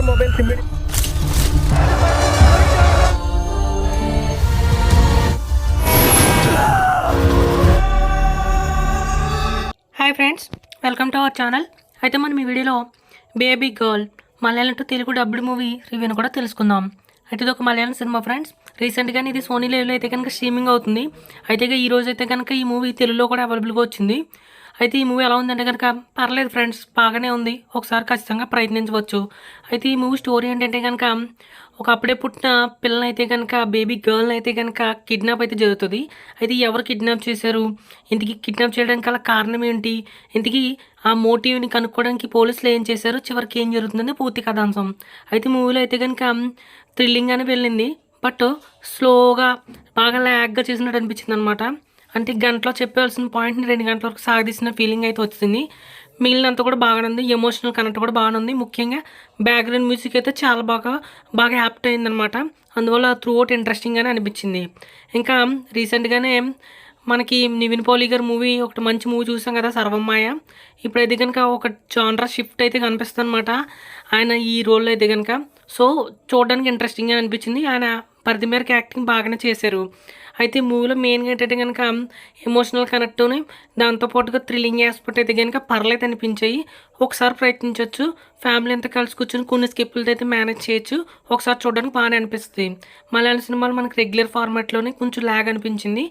Mobiles hi friends, welcome to our channel. అయితే మనం ఈ వీడియోలో baby girl Malayalam to Telugu dubbed movie రివ్యూను కూడా తెలుసుకుందాం. అయితే ఇది ఒక మలయాళం సినిమా ఫ్రెండ్స్. రీసెంట్గానే ఇది సోనీ లైవ్లో అయితే కనుక స్ట్రీమింగ్ అవుతుంది. అయితే ఈ రోజు అయితే కనుక ఈ మూవీ తెలుగులో కూడా అవైలబుల్గా వచ్చింది. అయితే ఈ మూవీ ఎలా ఉందంటే కనుక పర్లేదు ఫ్రెండ్స్, బాగానే ఉంది, ఒకసారి ఖచ్చితంగా ప్రయత్నించవచ్చు. అయితే ఈ మూవీ స్టోరీ ఏంటంటే కనుక ఒక అప్పుడే పుట్టిన పిల్లని అయితే కనుక బేబీ గర్ల్ని అయితే కనుక కిడ్నాప్ అయితే జరుగుతుంది. అయితే ఎవరు కిడ్నాప్ చేశారు, ఇంతకీ కిడ్నాప్ చేయడానికి గల కారణం ఏంటి, ఇంతకీ ఆ మోటివ్ని కనుక్కోవడానికి పోలీసులు ఏం చేశారు, చివరికి ఏం జరుగుతుందని పూర్తి కథాంశం. అయితే మూవీలో అయితే కనుక థ్రిల్లింగ్గానే వెళ్ళింది, బట్ స్లోగా బాగా ల్యాగ్గా చేసినట్టు అనిపించింది అనమాట. అంటే గంటలో చెప్పాల్సిన పాయింట్ని 2 గంటల వరకు సాగదీసిన ఫీలింగ్ అయితే వచ్చింది. మిగిలినంత కూడా బాగానే ఉంది, ఎమోషనల్ కనెక్ట్ కూడా బాగానే ఉంది. ముఖ్యంగా బ్యాక్గ్రౌండ్ మ్యూజిక్ అయితే చాలా బాగా యాప్ట్ అయిందనమాట. అందువల్ల త్రూ అవుట్ ఇంట్రెస్టింగ్గానే అనిపించింది. ఇంకా రీసెంట్గానే మనకి నివిన్ పోలీ గారి మూవీ ఒకటి మంచి మూవీ చూసాం కదా, సర్వమ్మాయ. ఇప్పుడైతే కనుక ఒక జానరా షిఫ్ట్ అయితే కనిపిస్తుంది అనమాట ఆయన ఈ రోల్లో అయితే కనుక. సో చూడడానికి ఇంట్రెస్టింగ్గా అనిపించింది. ఆయన పరిధి మేరకు యాక్టింగ్ బాగానే చేశారు. అయితే మూవీలో మెయిన్గా ఏంటంటే కనుక ఎమోషనల్ కనెక్ట్ని దాంతోపాటుగా థ్రిల్లింగ్ ఆస్పెక్ట్ అయితే కనుక పర్లేదు అనిపించాయి. ఒకసారి ప్రయత్నించవచ్చు, ఫ్యామిలీ అంతా కలిసి కూర్చొని కొన్ని స్కిప్పులతో అయితే మేనేజ్ చేయొచ్చు. ఒకసారి చూడడానికి బాగానే అనిపిస్తుంది. మలయాళం సినిమాలు మనకి రెగ్యులర్ ఫార్మాట్లోనే కొంచెం ల్యాగ్ అనిపించింది.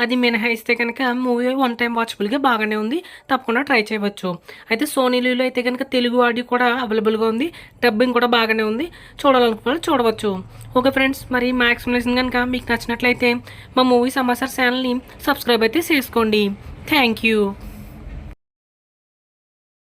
అది మినహాయిస్తే కనుక మూవీ 1 టైం వాచబుల్గా బాగానే ఉంది, తప్పకుండా ట్రై చేయవచ్చు. అయితే సోనీ లీవ్లో అయితే కనుక తెలుగు ఆడియో కూడా అవైలబుల్గా ఉంది, డబ్బింగ్ కూడా బాగానే ఉంది. చూడాలనుకున్న చూడవచ్చు. ఓకే ఫ్రెండ్స్, మరి మా ఎక్స్ప్లెనేషన్ కనుక మీకు నచ్చినట్లయితే మా మూవీ సమాచార్ ఛానల్ని సబ్స్క్రైబ్ అయితే చేసుకోండి. Thank you.